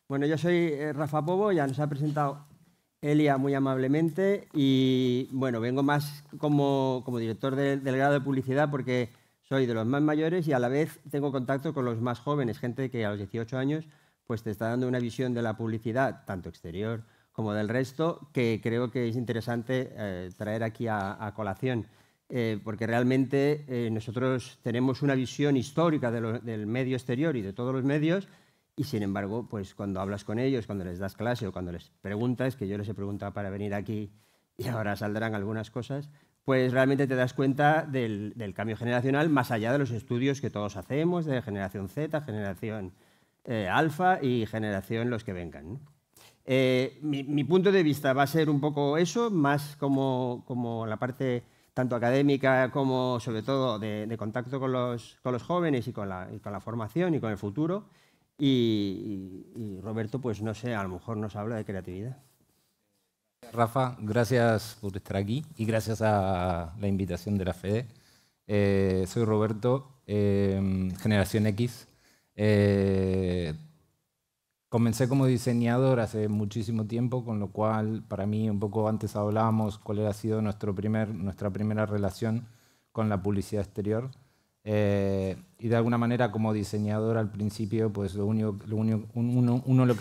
Bueno, yo soy Rafa Pobo, ya nos ha presentado Elia muy amablemente y bueno, vengo más como director del grado de publicidad porque soy de los más mayores y a la vez tengo contacto con los más jóvenes, gente que a los 18 años pues te está dando una visión de la publicidad, tanto exterior como del resto, que creo que es interesante traer aquí a colación. Porque realmente nosotros tenemos una visión histórica del medio exterior y de todos los medios y, sin embargo, pues cuando hablas con ellos, cuando les das clase o cuando les preguntas, que yo les he preguntado para venir aquí y ahora saldrán algunas cosas, pues realmente te das cuenta del cambio generacional más allá de los estudios que todos hacemos, de generación Z, generación alfa y generación los que vengan, ¿no? Mi punto de vista va a ser un poco eso, más como la parte tanto académica como sobre todo de contacto con los jóvenes y con la formación y con el futuro. Y Roberto, pues no sé, a lo mejor nos habla de creatividad. Rafa, gracias por estar aquí y gracias a la invitación de la FEDE. Soy Roberto, Generación X. Comencé como diseñador hace muchísimo tiempo, con lo cual para mí un poco antes hablábamos cuál ha sido nuestra primera relación con la publicidad exterior. Y de alguna manera como diseñador al principio pues uno lo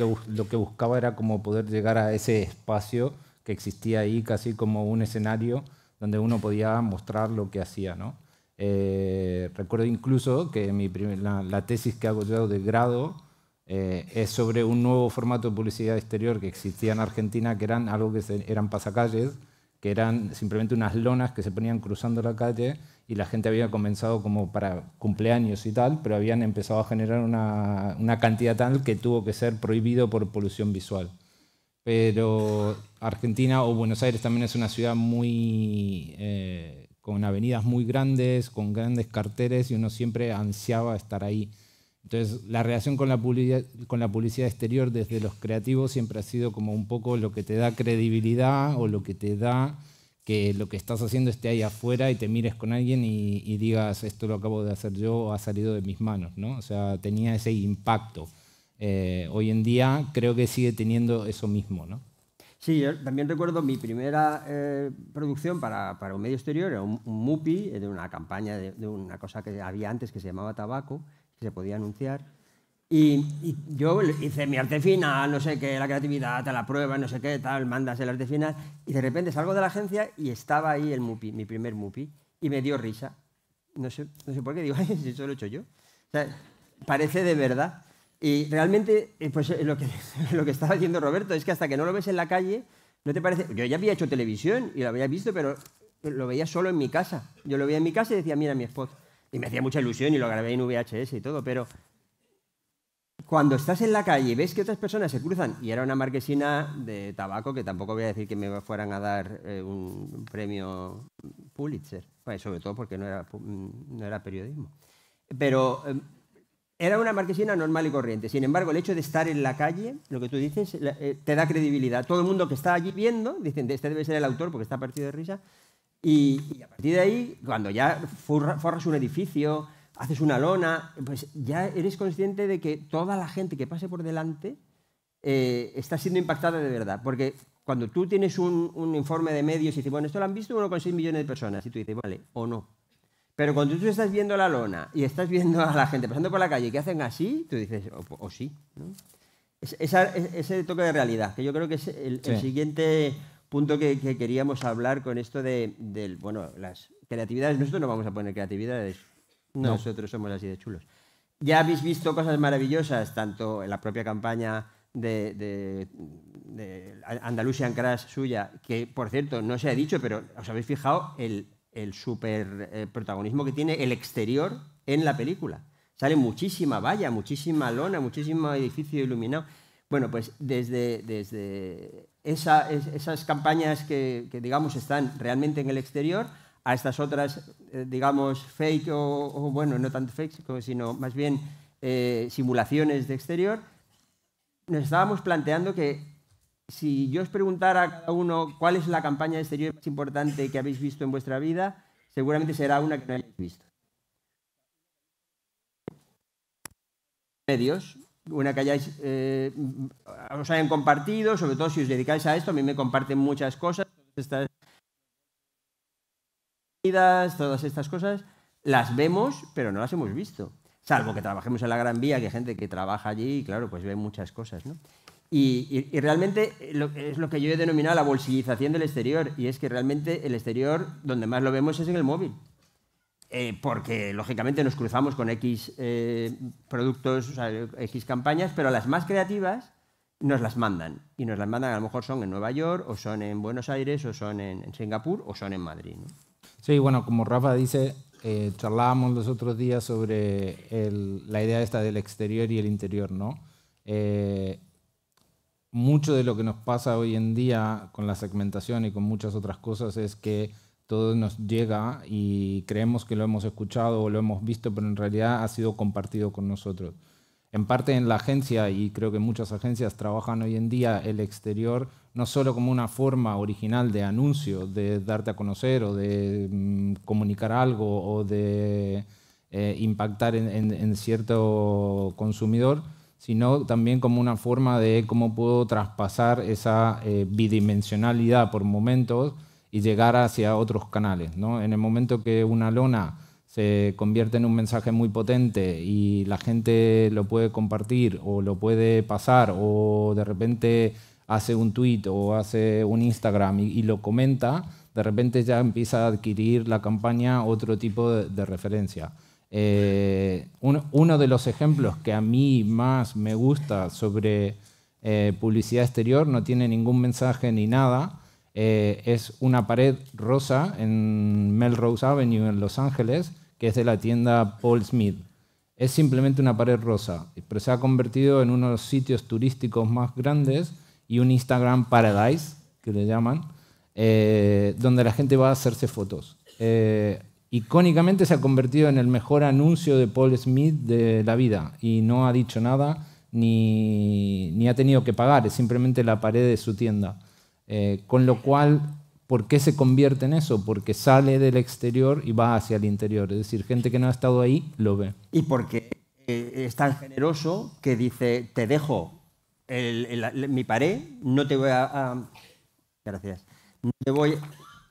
que buscaba era como poder llegar a ese espacio que existía ahí casi como un escenario donde uno podía mostrar lo que hacía, ¿no? Recuerdo incluso que la tesis que hago yo de grado es sobre un nuevo formato de publicidad exterior que existía en Argentina, que eran algo eran pasacalles, que eran simplemente unas lonas que se ponían cruzando la calle y la gente había comenzado como para cumpleaños y tal, pero habían empezado a generar una cantidad tal que tuvo que ser prohibido por polución visual. Pero Argentina o Buenos Aires también es una ciudad muy con avenidas muy grandes, con grandes carteles y uno siempre ansiaba estar ahí. Entonces, la relación con la publicidad exterior desde los creativos siempre ha sido como un poco lo que te da credibilidad o lo que te da que lo que estás haciendo esté ahí afuera y te mires con alguien y digas, esto lo acabo de hacer yo o ha salido de mis manos, ¿no? O sea, tenía ese impacto. Hoy en día creo que sigue teniendo eso mismo, ¿no? Sí, yo también recuerdo mi primera producción para un medio exterior, era un MUPI, de una campaña de una cosa que había antes que se llamaba tabaco, que se podía anunciar. Y yo hice mi arte final, no sé qué, la creatividad, te la prueba, no sé qué, tal, mandas el arte final, y de repente salgo de la agencia y estaba ahí el MUPI, mi primer MUPI, y me dio risa. No sé por qué, digo, ay, si eso lo he hecho yo. O sea, parece de verdad. Y realmente, pues lo que estaba diciendo Roberto es que hasta que no lo ves en la calle, no te parece. Yo ya había hecho televisión y lo había visto, pero lo veía solo en mi casa. Yo lo veía en mi casa y decía, mira mi spot. Y me hacía mucha ilusión y lo grabé en VHS y todo, pero cuando estás en la calle y ves que otras personas se cruzan, y era una marquesina de tabaco, que tampoco voy a decir que me fueran a dar un premio Pulitzer, pues sobre todo porque no era periodismo. Pero era una marquesina normal y corriente. Sin embargo, el hecho de estar en la calle, lo que tú dices, te da credibilidad. Todo el mundo que está allí viendo, dicen, este debe ser el autor porque está partido de risa. Y a partir de ahí, cuando ya forras un edificio, haces una lona, pues ya eres consciente de que toda la gente que pase por delante está siendo impactada de verdad. Porque cuando tú tienes un informe de medios y dices, bueno, esto lo han visto 1,6 millones de personas, y tú dices, vale, o no. Pero cuando tú estás viendo la lona y estás viendo a la gente pasando por la calle que hacen así, tú dices, o sí, ¿no? Ese toque de realidad, que yo creo que es el siguiente punto que queríamos hablar con esto bueno, las creatividades. Nosotros no vamos a poner creatividades, No. nosotros somos así de chulos. Ya habéis visto cosas maravillosas, tanto en la propia campaña de Andalusian Crash suya, que por cierto no se ha dicho, pero os habéis fijado el súper protagonismo que tiene el exterior en la película. Sale muchísima valla, muchísima lona, muchísimo edificio iluminado. Bueno, pues desde esas campañas que digamos están realmente en el exterior a estas otras, digamos, fake o bueno, no tanto fake, sino más bien simulaciones de exterior, nos estábamos planteando que si yo os preguntara a cada uno cuál es la campaña exterior más importante que habéis visto en vuestra vida, seguramente será una que no hayáis visto. Medios, una que hayáis, os hayan compartido, sobre todo si os dedicáis a esto. A mí me comparten muchas cosas, todas estas cosas, las vemos, pero no las hemos visto. Salvo que trabajemos en la Gran Vía, que hay gente que trabaja allí y, claro, pues ve muchas cosas, ¿no? Y realmente es lo que yo he denominado la bolsillización del exterior, y es que realmente el exterior, donde más lo vemos es en el móvil. Porque, lógicamente, nos cruzamos con X productos, o sea, X campañas, pero las más creativas nos las mandan. Y nos las mandan, a lo mejor son en Nueva York, o son en Buenos Aires, o son en Singapur, o son en Madrid, ¿no? Sí, bueno, como Rafa dice, charlábamos los otros días sobre la idea esta del exterior y el interior, ¿no? Mucho de lo que nos pasa hoy en día con la segmentación y con muchas otras cosas es que todo nos llega y creemos que lo hemos escuchado o lo hemos visto, pero en realidad ha sido compartido con nosotros. En parte en la agencia, y creo que muchas agencias trabajan hoy en día el exterior no solo como una forma original de anuncio, de darte a conocer o de comunicar algo o de impactar en cierto consumidor, sino también como una forma de cómo puedo traspasar esa bidimensionalidad por momentos y llegar hacia otros canales, ¿no? En el momento que una lona se convierte en un mensaje muy potente y la gente lo puede compartir o lo puede pasar o de repente hace un tweet o hace un Instagram y lo comenta, de repente ya empieza a adquirir la campaña otro tipo de referencia. Uno de los ejemplos que a mí más me gusta sobre publicidad exterior, no tiene ningún mensaje ni nada, es una pared rosa en Melrose Avenue en Los Ángeles, que es de la tienda Paul Smith. Es simplemente una pared rosa, pero se ha convertido en uno de los sitios turísticos más grandes y un Instagram Paradise, que le llaman, donde la gente va a hacerse fotos. Icónicamente se ha convertido en el mejor anuncio de Paul Smith de la vida y no ha dicho nada ni ha tenido que pagar, es simplemente la pared de su tienda. Con lo cual, ¿por qué se convierte en eso? Porque sale del exterior y va hacia el interior. Es decir, gente que no ha estado ahí lo ve. Y porque es tan generoso que dice, te dejo mi pared, no te voy gracias. No te voy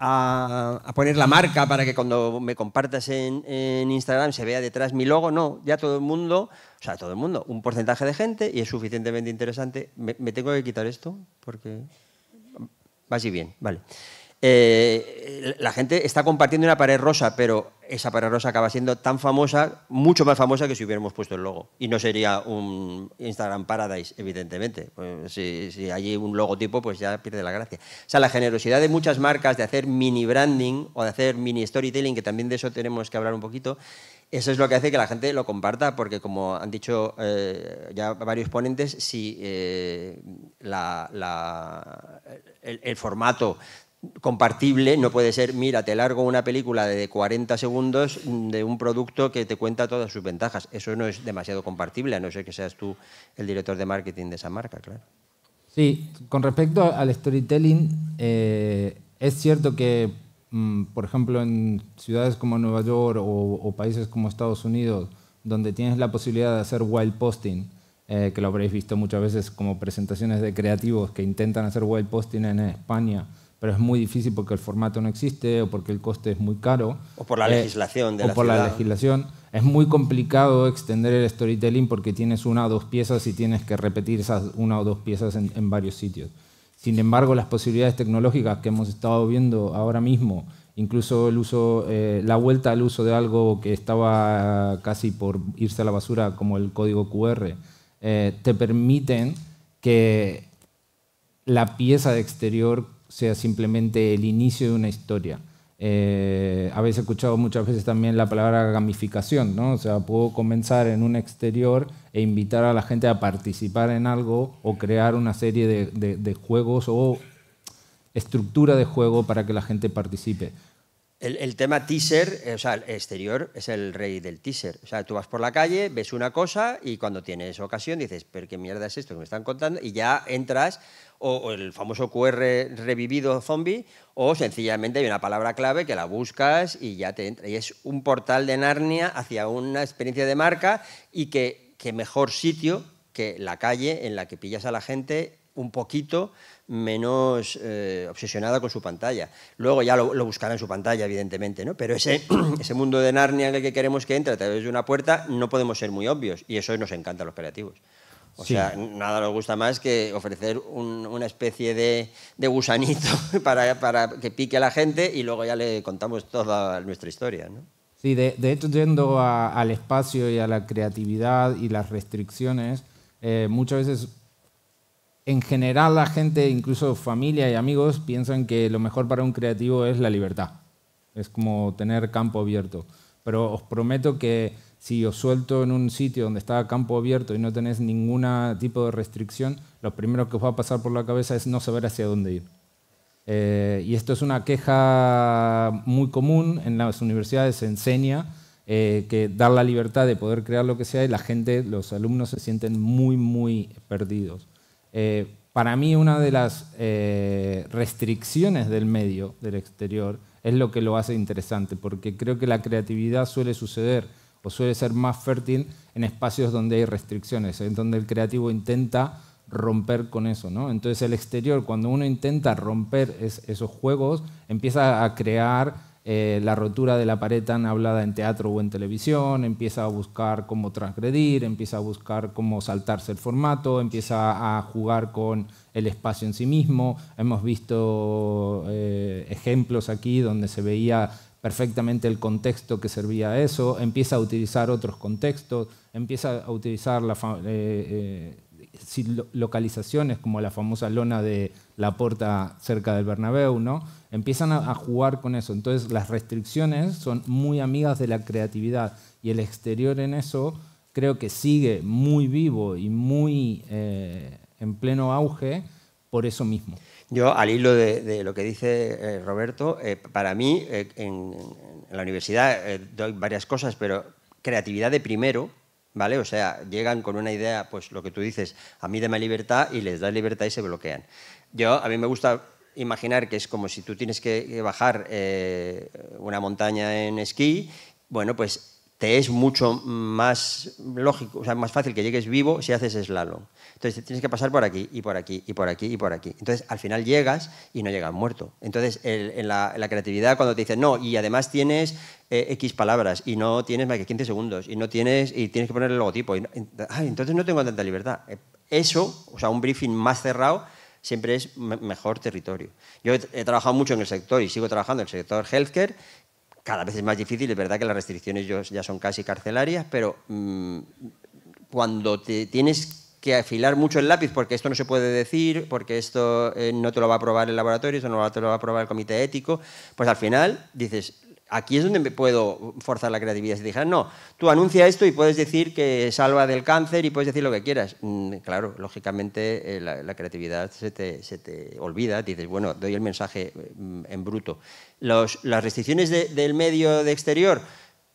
a poner la marca para que cuando me compartas en Instagram se vea detrás mi logo. No, ya todo el mundo, o sea, todo el mundo, un porcentaje de gente, y es suficientemente interesante. ¿Me tengo que quitar esto? Porque va así bien, vale. La gente está compartiendo una pared rosa, pero esa pared rosa acaba siendo tan famosa, mucho más famosa que si hubiéramos puesto el logo. Y no sería un Instagram Paradise, evidentemente. Pues si hay un logotipo, pues ya pierde la gracia. O sea, la generosidad de muchas marcas de hacer mini branding o de hacer mini storytelling, que también de eso tenemos que hablar un poquito, eso es lo que hace que la gente lo comparta, porque como han dicho ya varios ponentes, si el formato compartible no puede ser, mira, te largo una película de 40 segundos de un producto que te cuenta todas sus ventajas. Eso no es demasiado compartible, a no ser que seas tú el director de marketing de esa marca, claro. Sí, con respecto al storytelling, es cierto que, por ejemplo, en ciudades como Nueva York o países como Estados Unidos, donde tienes la posibilidad de hacer wild posting, que lo habréis visto muchas veces como presentaciones de creativos que intentan hacer wild posting en España, pero es muy difícil porque el formato no existe o porque el coste es muy caro. O por la legislación de la ciudad. O por la legislación. Es muy complicado extender el storytelling porque tienes una o dos piezas y tienes que repetir esas una o dos piezas en varios sitios. Sin embargo, las posibilidades tecnológicas que hemos estado viendo ahora mismo, incluso el uso, la vuelta al uso de algo que estaba casi por irse a la basura, como el código QR, te permiten que la pieza de exterior sea simplemente el inicio de una historia. Habéis escuchado muchas veces también la palabra gamificación, ¿no? O sea, puedo comenzar en un exterior e invitar a la gente a participar en algo o crear una serie de juegos o estructura de juego para que la gente participe. El tema teaser, o sea, el exterior es el rey del teaser. O sea, tú vas por la calle, ves una cosa y cuando tienes ocasión dices, ¿pero qué mierda es esto que me están contando? Y ya entras, o el famoso QR revivido zombie, o sencillamente hay una palabra clave que la buscas y ya te entra. Y es un portal de Narnia hacia una experiencia de marca y que mejor sitio que la calle en la que pillas a la gente un poquito menos obsesionada con su pantalla. Luego ya lo buscará en su pantalla, evidentemente, ¿no? Pero ese mundo de Narnia en el que queremos que entre a través de una puerta no podemos ser muy obvios, y eso nos encanta a los creativos. O sea, nada nos gusta más que ofrecer una especie de gusanito para que pique a la gente y luego ya le contamos toda nuestra historia, ¿no? Sí, de hecho, yendo al espacio y a la creatividad y las restricciones, muchas veces, en general, la gente, incluso familia y amigos, piensan que lo mejor para un creativo es la libertad. Es como tener campo abierto. Pero os prometo que si os suelto en un sitio donde está campo abierto y no tenéis ningún tipo de restricción, lo primero que os va a pasar por la cabeza es no saber hacia dónde ir. Y esto es una queja muy común en las universidades. Se enseña que dar la libertad de poder crear lo que sea y la gente, los alumnos, se sienten muy, muy perdidos. Para mí, una de las restricciones del medio, del exterior, es lo que lo hace interesante, porque creo que la creatividad suele suceder o suele ser más fértil en espacios donde hay restricciones, en donde el creativo intenta romper con eso, ¿no? Entonces el exterior, cuando uno intenta romper esos juegos, empieza a crear la rotura de la pared tan hablada en teatro o en televisión, empieza a buscar cómo transgredir, empieza a buscar cómo saltarse el formato, empieza a jugar con el espacio en sí mismo. Hemos visto ejemplos aquí donde se veía perfectamente el contexto que servía a eso, empieza a utilizar otros contextos, empieza a utilizar localizaciones como la famosa lona de Laporta cerca del Bernabéu, ¿no? Empiezan a jugar con eso. Entonces las restricciones son muy amigas de la creatividad y el exterior en eso creo que sigue muy vivo y muy en pleno auge por eso mismo. Yo, al hilo de lo que dice Roberto, para mí en la universidad doy varias cosas, pero creatividad de primero, ¿vale? O sea, llegan con una idea, pues lo que tú dices, a mí dame libertad, y les das libertad y se bloquean. A mí me gusta imaginar que es como si tú tienes que bajar una montaña en esquí. Bueno, pues te es mucho más lógico, o sea, más fácil que llegues vivo si haces slalom. Entonces tienes que pasar por aquí, y por aquí, y por aquí, y por aquí. Entonces al final llegas y no llegas muerto. Entonces en la creatividad, cuando te dicen no, y además tienes X palabras, y no tienes más que 15 segundos, y tienes que poner el logotipo, entonces no tengo tanta libertad. Eso, o sea, un briefing más cerrado, siempre es mejor territorio. Yo he trabajado mucho en el sector y sigo trabajando en el sector healthcare. Cada vez es más difícil, es verdad que las restricciones ya son casi carcelarias, pero cuando te tienes que afilar mucho el lápiz porque esto no se puede decir, porque esto no te lo va a aprobar el laboratorio, esto no te lo va a aprobar el comité ético, pues al final dices, aquí es donde me puedo forzar la creatividad. Si te dijeran, no, tú anuncia esto y puedes decir que salva del cáncer y puedes decir lo que quieras. Claro, lógicamente la creatividad se te olvida. Dices, bueno, doy el mensaje en bruto. Las restricciones del medio de exterior,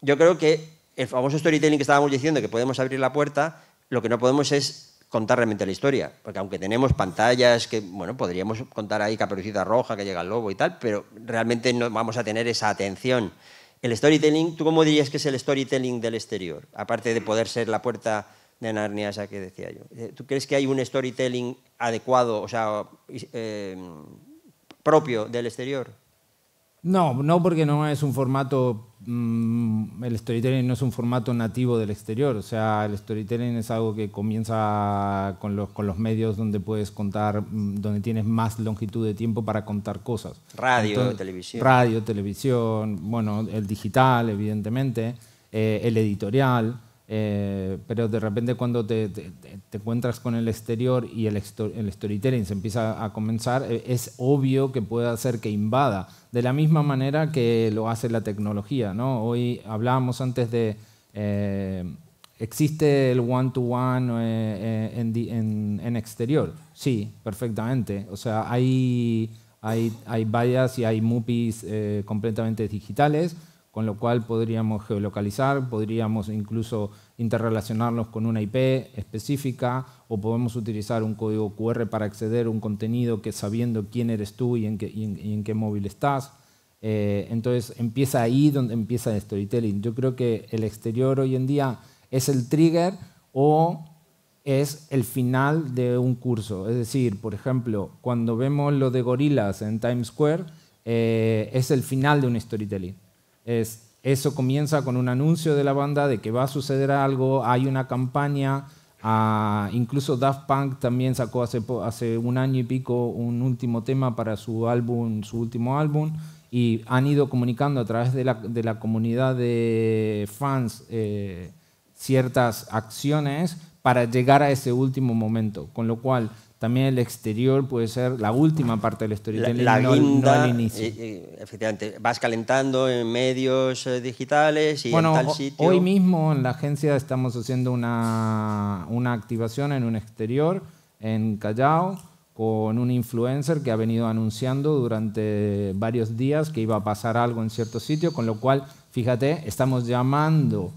yo creo que el famoso storytelling que estábamos diciendo, que podemos abrir la puerta, lo que no podemos es contar realmente la historia, porque aunque tenemos pantallas que, bueno, podríamos contar ahí Caperucita Roja, que llega el lobo y tal, pero realmente no vamos a tener esa atención. El storytelling, ¿tú cómo dirías que es el storytelling del exterior? Aparte de poder ser la puerta de Narnia esa que decía yo. ¿Tú crees que hay un storytelling adecuado, o sea, propio del exterior? No, porque no es un formato, el storytelling no es un formato nativo del exterior. O sea, el storytelling es algo que comienza con los medios donde puedes contar, donde tienes más longitud de tiempo para contar cosas. Televisión. Radio, televisión, bueno, el digital, evidentemente, el editorial. Pero de repente cuando te encuentras con el exterior y el storytelling se empieza a comenzar, es obvio que puede hacer que invada, de la misma manera que lo hace la tecnología, ¿no? Hoy hablábamos antes de... ¿existe el one-to-one en exterior? Sí, perfectamente. O sea, hay vallas y hay MUPIs completamente digitales, con lo cual podríamos geolocalizar, podríamos incluso interrelacionarnos con una IP específica, o podemos utilizar un código QR para acceder a un contenido que sabiendo quién eres tú y en qué móvil estás. Entonces empieza ahí donde empieza el storytelling. Yo creo que el exterior hoy en día es el trigger o es el final de un curso. Es decir, por ejemplo, cuando vemos lo de Gorillaz en Times Square, es el final de un storytelling. Eso comienza con un anuncio de la banda de que va a suceder algo, hay una campaña. Incluso Daft Punk también sacó hace un año y pico un último tema para su último álbum, y han ido comunicando a través de la comunidad de fans ciertas acciones para llegar a ese último momento, con lo cual también el exterior puede ser la última parte del storytelling, la guinda, no el inicio. Efectivamente, vas calentando en medios digitales y en tal sitio. Hoy mismo en la agencia estamos haciendo una activación en un exterior en Callao con un influencer que ha venido anunciando durante varios días que iba a pasar algo en cierto sitio, con lo cual, fíjate, estamos llamando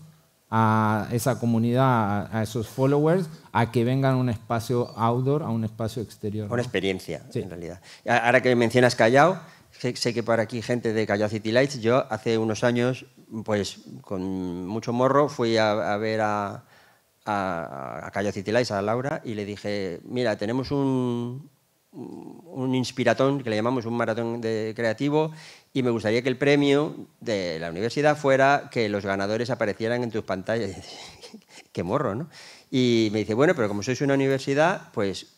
a esa comunidad, a esos followers, a que vengan a un espacio outdoor, a un espacio exterior. Una experiencia, sí, en realidad. Ahora que mencionas Callao, sé que por aquí gente de Callao City Lights, yo hace unos años, pues con mucho morro, fui a ver a Callao City Lights, a Laura, y le dije, mira, tenemos un inspiratón, que le llamamos un maratón creativo, y me gustaría que el premio de la universidad fuera que los ganadores aparecieran en tus pantallas. Qué morro, ¿no? Y me dice, bueno, pero como sois una universidad, pues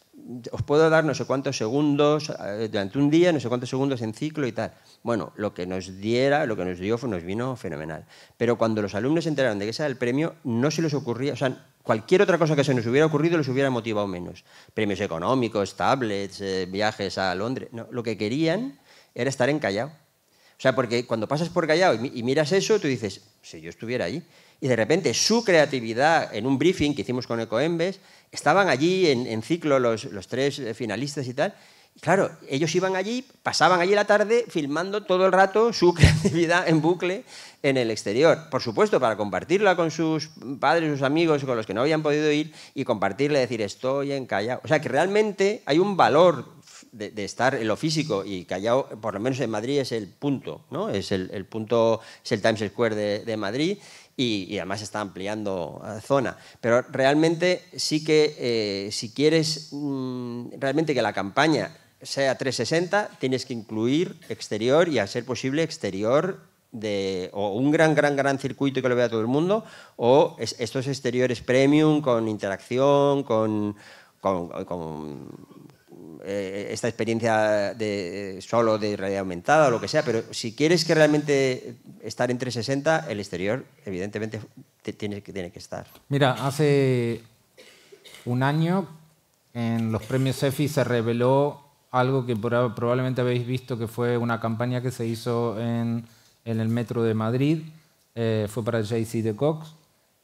os puedo dar no sé cuántos segundos durante un día, no sé cuántos segundos en ciclo y tal. Bueno, lo que nos dio, nos vino fenomenal. Pero cuando los alumnos se enteraron de que ese era el premio, no se les ocurría, o sea, cualquier otra cosa que se nos hubiera ocurrido les hubiera motivado menos. Premios económicos, tablets, viajes a Londres. No, lo que querían era estar en Callao. O sea, porque cuando pasas por Callao y miras eso, tú dices, si yo estuviera allí. Y de repente su creatividad, en un briefing que hicimos con Ecoembes, estaban allí en ciclo los 3 finalistas y tal. Y claro, ellos iban allí, pasaban allí la tarde filmando todo el rato su creatividad en bucle en el exterior. Por supuesto, para compartirla con sus padres, sus amigos, con los que no habían podido ir, y compartirle, decir, estoy en Callao. O sea, que realmente hay un valor de estar en lo físico, y Callao, por lo menos en Madrid, es el punto, ¿no? Es el punto, es el Times Square de Madrid, y además está ampliando zona. Pero realmente sí que si quieres realmente que la campaña sea 360, tienes que incluir exterior, y a ser posible exterior o un gran circuito que lo vea todo el mundo, o estos exteriores premium con interacción, con esta experiencia solo de realidad aumentada o lo que sea. Pero si quieres que realmente estar en 360, el exterior evidentemente tiene que estar. Mira, hace un año en los premios EFI se reveló algo que probablemente habéis visto, que fue una campaña que se hizo en el metro de Madrid. Fue para Jay-Z de Cox.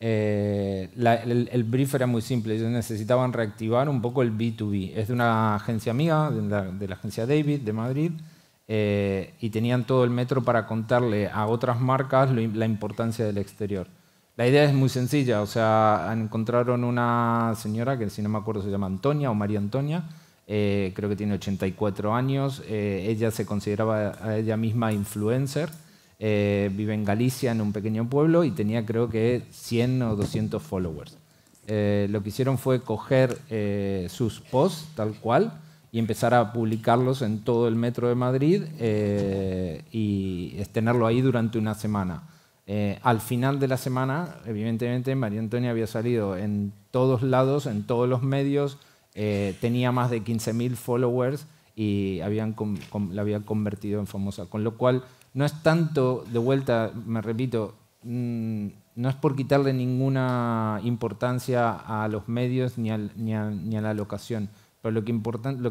El brief era muy simple. Ellos necesitaban reactivar un poco el B2B. Es de una agencia amiga, de la agencia David de Madrid, y tenían todo el metro para contarle a otras marcas la importancia del exterior. La idea es muy sencilla. O sea, encontraron una señora que, si no me acuerdo, se llama Antonia o María Antonia. Creo que tiene 84 años. Ella se consideraba a ella misma influencer. Vive en Galicia, en un pequeño pueblo, y tenía, creo que, 100 o 200 followers. Lo que hicieron fue coger sus posts tal cual y empezar a publicarlos en todo el metro de Madrid, y tenerlo ahí durante una semana. Al final de la semana, evidentemente, María Antonia había salido en todos lados, en todos los medios, tenía más de 15.000 followers y la habían convertido en famosa. Con lo cual, no es tanto, de vuelta, me repito, no es por quitarle ninguna importancia a los medios ni a la locación, pero lo que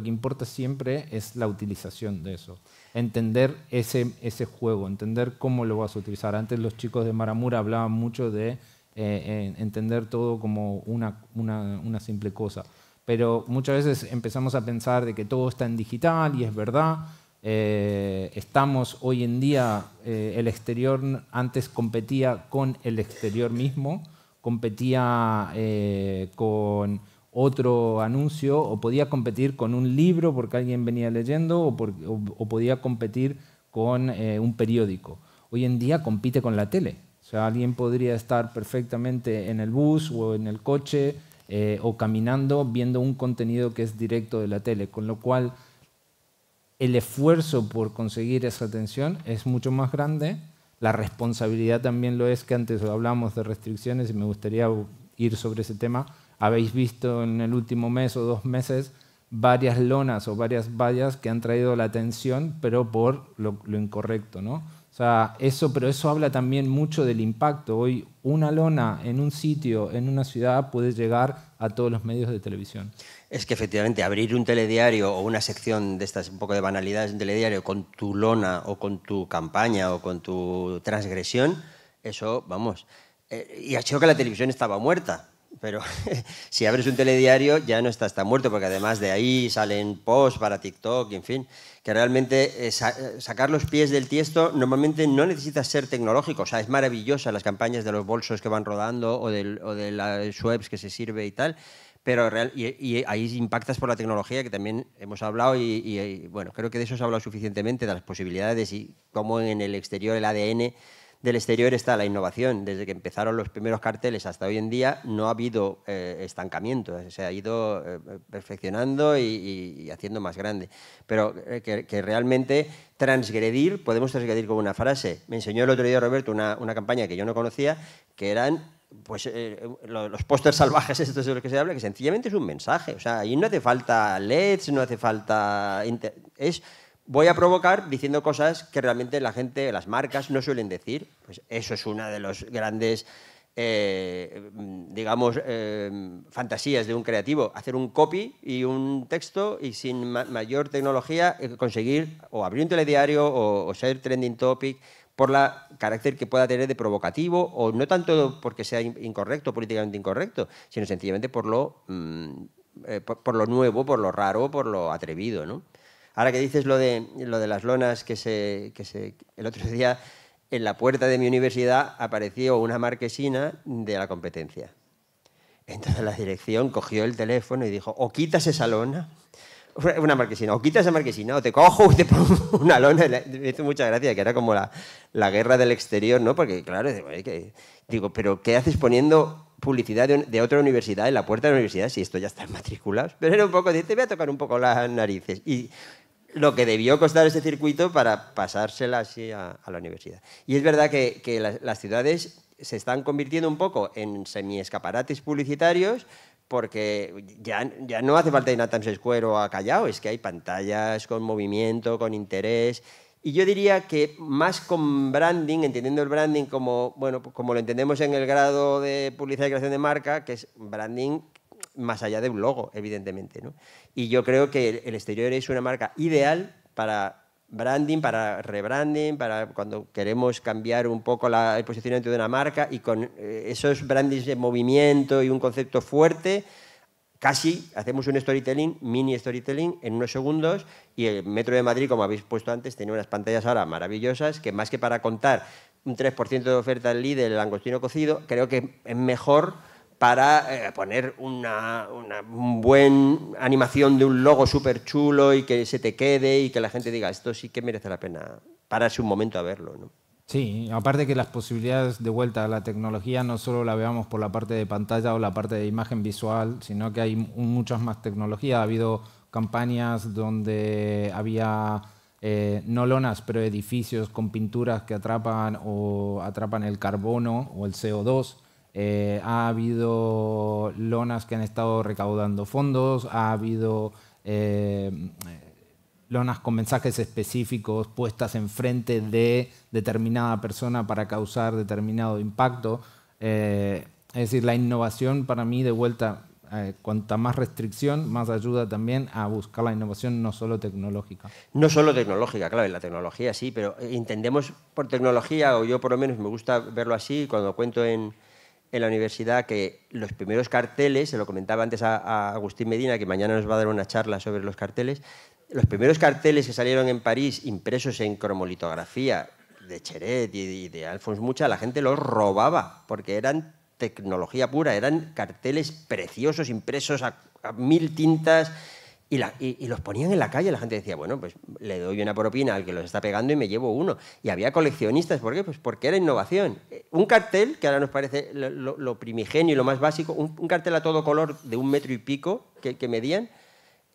importa siempre es la utilización de eso. Entender ese juego, entender cómo lo vas a utilizar. Antes los chicos de Maramura hablaban mucho de entender todo como una simple cosa. Pero muchas veces empezamos a pensar de que todo está en digital, y es verdad. Estamos hoy en día, el exterior antes competía con el exterior mismo, competía con otro anuncio, o podía competir con un libro porque alguien venía leyendo, o podía competir con un periódico. Hoy en día compite con la tele. O sea, alguien podría estar perfectamente en el bus o en el coche o caminando viendo un contenido que es directo de la tele, con lo cual el esfuerzo por conseguir esa atención es mucho más grande. La responsabilidad también lo es, que antes hablábamos de restricciones y me gustaría ir sobre ese tema. Habéis visto en el último mes o 2 meses varias lonas o varias vallas que han traído la atención, pero por lo incorrecto, ¿no? O sea, pero eso habla también mucho del impacto. Hoy una lona en un sitio, en una ciudad, puede llegar a todos los medios de televisión. Es que efectivamente abrir un telediario o una sección de estas un poco de banalidades en telediario con tu lona o con tu campaña o con tu transgresión, eso, vamos, y ha hecho que la televisión estaba muerta. Pero si abres un telediario ya no está muerto, porque además de ahí salen posts para TikTok, y en fin, que realmente sacar los pies del tiesto normalmente no necesita ser tecnológico. O sea, es maravillosa las campañas de los bolsos que van rodando o de las Schweppes que se sirve y tal, pero y ahí impactas por la tecnología, que también hemos hablado y bueno, creo que de eso se ha hablado suficientemente, de las posibilidades y cómo en el exterior el ADN del exterior está la innovación. Desde que empezaron los primeros carteles hasta hoy en día no ha habido estancamiento, se ha ido perfeccionando y haciendo más grande. Pero que realmente podemos transgredir con una frase. Me enseñó el otro día Roberto una campaña que yo no conocía, que eran pues los pósters salvajes estos de los que se habla, que sencillamente es un mensaje. O sea, ahí no hace falta LEDs, no hace falta... Voy a provocar diciendo cosas que realmente la gente, las marcas, no suelen decir. Pues eso es una de los grandes, digamos, fantasías de un creativo. Hacer un copy y un texto y sin mayor tecnología conseguir o abrir un telediario o ser trending topic por el carácter que pueda tener de provocativo, o no tanto porque sea incorrecto, políticamente incorrecto, sino sencillamente por lo nuevo, por lo raro, por lo atrevido, ¿no? Ahora que dices lo de las lonas, el otro día en la puerta de mi universidad apareció una marquesina de la competencia. Entonces la dirección cogió el teléfono y dijo, o quitas esa lona, una marquesina, o quitas esa marquesina, o te cojo y te pongo una lona. Me hizo mucha gracia, que era como la guerra del exterior, ¿no? Porque claro, digo, pero ¿qué haces poniendo publicidad de otra universidad en la puerta de la universidad si esto ya está en matrículas? Pero era un poco, te voy a tocar un poco las narices. Y lo que debió costar ese circuito para pasársela así a la universidad. Y es verdad que las ciudades se están convirtiendo un poco en semi-escaparates publicitarios, porque ya no hace falta ir a Times Square o a Callao, es que hay pantallas con movimiento, con interés. Y yo diría que más con branding, entendiendo el branding como lo entendemos en el grado de publicidad y creación de marca, que es branding más allá de un logo, evidentemente, ¿no? Y yo creo que el exterior es una marca ideal para branding, para rebranding, para cuando queremos cambiar un poco el posicionamiento de una marca, y con esos brandings de movimiento y un concepto fuerte, casi hacemos un storytelling, mini storytelling, en unos segundos. Y el Metro de Madrid, como habéis puesto antes, tiene unas pantallas ahora maravillosas que, más que para contar un 3% de oferta del líder, el langostino cocido, creo que es mejor para poner una buena animación de un logo súper chulo y que se te quede y que la gente diga, esto sí que merece la pena pararse un momento a verlo, ¿no? Sí, aparte que las posibilidades de vuelta a la tecnología no solo la veamos por la parte de pantalla o la parte de imagen visual, sino que hay muchas más tecnología. Ha habido campañas donde había no lonas, pero edificios con pinturas que atrapan el carbono o el CO2. Ha habido lonas que han estado recaudando fondos, ha habido lonas con mensajes específicos puestas enfrente de determinada persona para causar determinado impacto. Es decir, la innovación para mí, de vuelta, cuanta más restricción, más ayuda también a buscar la innovación no solo tecnológica. No solo tecnológica, claro, la tecnología sí, pero entendemos por tecnología, o yo por lo menos me gusta verlo así, cuando cuento en la universidad, que los primeros carteles, se lo comentaba antes a Agustín Medina, que mañana nos va a dar una charla sobre los carteles, los primeros carteles que salieron en París, impresos en cromolitografía de Cheret y de Alphonse Mucha, la gente los robaba, porque eran tecnología pura, eran carteles preciosos, impresos a 1000 tintas, y los ponían en la calle. La gente decía, bueno, pues le doy una propina al que los está pegando y me llevo uno. Y había coleccionistas. ¿Por qué? Pues porque era innovación. Un cartel, que ahora nos parece lo primigenio y lo más básico, un cartel a todo color de 1 metro y pico que medían,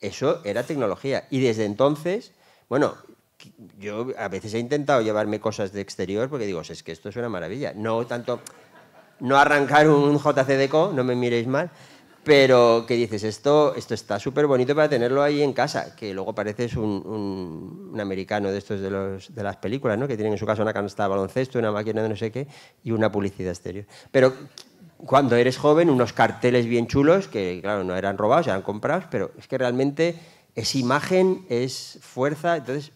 eso era tecnología. Y desde entonces, bueno, yo a veces he intentado llevarme cosas de exterior porque digo, es que esto es una maravilla. No tanto, no arrancar un JCDecaux, no me miréis mal, pero que dices, esto está súper bonito para tenerlo ahí en casa, que luego pareces un americano de estos de las películas, ¿no? Que tienen en su casa una canasta de baloncesto, una máquina de no sé qué y una publicidad exterior. Pero cuando eres joven, unos carteles bien chulos, que claro, no eran robados, eran comprados, pero es que realmente es imagen, es fuerza. Entonces,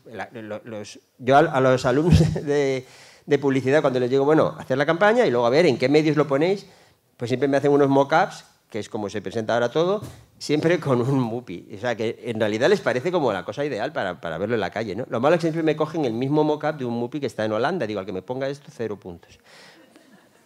yo a los alumnos de publicidad, cuando les digo, bueno, hacer la campaña y luego a ver en qué medios lo ponéis, pues siempre me hacen unos mock-ups, que es como se presenta ahora todo, siempre con un MUPI. O sea, que en realidad les parece como la cosa ideal para verlo en la calle, ¿no? Lo malo es que siempre me cogen el mismo mock-up de un MUPI que está en Holanda. Digo, al que me ponga esto, 0 puntos.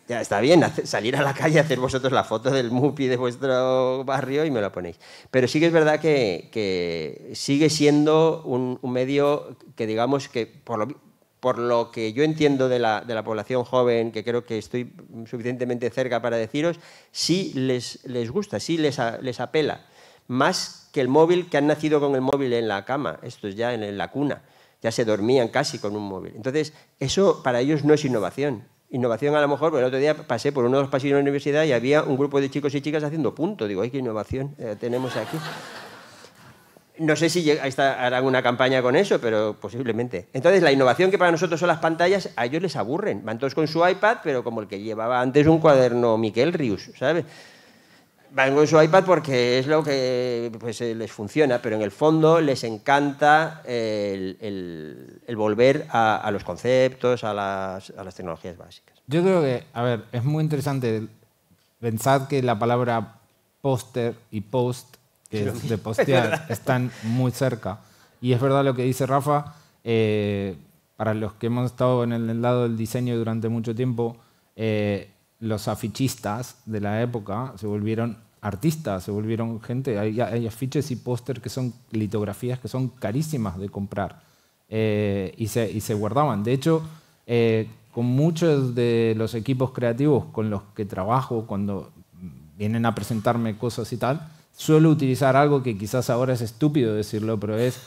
Ya, está bien salir a la calle, hacer vosotros la foto del MUPI de vuestro barrio y me la ponéis. Pero sí que es verdad que sigue siendo un medio que, digamos, que por lo que yo entiendo de la población joven, que creo que estoy suficientemente cerca para deciros, sí les gusta, sí les apela. Más que el móvil, que han nacido con el móvil en la cama, estos ya en la cuna, ya se dormían casi con un móvil. Entonces, eso para ellos no es innovación. Innovación a lo mejor, porque el otro día pasé por uno de los pasillos de la universidad y había un grupo de chicos y chicas haciendo punto. Digo, ¡ay, qué innovación tenemos aquí! No sé si harán una campaña con eso, pero posiblemente. Entonces, la innovación que para nosotros son las pantallas, a ellos les aburren. Van todos con su iPad, pero como el que llevaba antes un cuaderno Miquel Rius, ¿sabes? Van con su iPad porque es lo que pues, les funciona, pero en el fondo les encanta el volver a los conceptos, a las tecnologías básicas. Yo creo que, a ver, es muy interesante pensar que la palabra póster y post, que es de postear, están muy cerca. Y es verdad lo que dice Rafa, para los que hemos estado en el lado del diseño durante mucho tiempo, los afichistas de la época se volvieron artistas, se volvieron gente. Hay afiches y póster que son litografías que son carísimas de comprar y se guardaban. De hecho, con muchos de los equipos creativos con los que trabajo, cuando vienen a presentarme cosas y tal, suelo utilizar algo que quizás ahora es estúpido decirlo, pero es,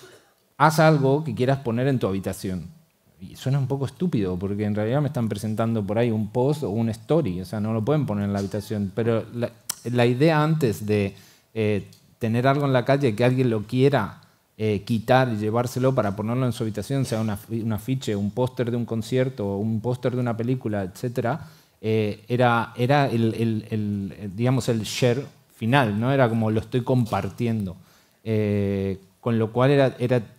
haz algo que quieras poner en tu habitación. Y suena un poco estúpido, porque en realidad me están presentando por ahí un post o un story, o sea, no lo pueden poner en la habitación. Pero la idea antes de tener algo en la calle que alguien lo quiera quitar y llevárselo para ponerlo en su habitación, sea un afiche, un póster de un concierto, un póster de una película, etc., era digamos, el share final, ¿no? Era como lo estoy compartiendo. Con lo cual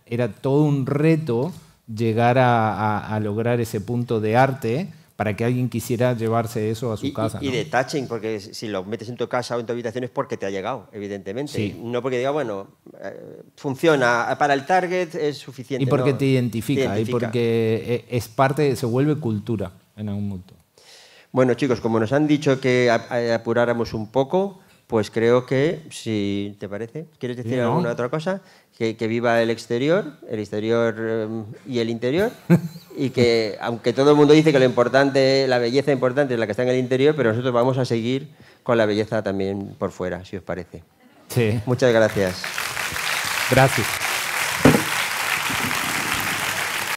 era todo un reto llegar a lograr ese punto de arte para que alguien quisiera llevarse eso a su casa. Y de touching, porque si lo metes en tu casa o en tu habitación es porque te ha llegado, evidentemente. Sí. No porque diga, bueno, funciona, para el target es suficiente. Y porque no, te identifica, y porque es parte, se vuelve cultura en algún punto. Bueno, chicos, como nos han dicho que apuráramos un poco, pues creo que, si te parece, ¿quieres decir alguna otra cosa? Que viva el exterior y el interior, y que, aunque todo el mundo dice que lo importante, la belleza importante es la que está en el interior, pero nosotros vamos a seguir con la belleza también por fuera, si os parece. Sí. Muchas gracias. Gracias.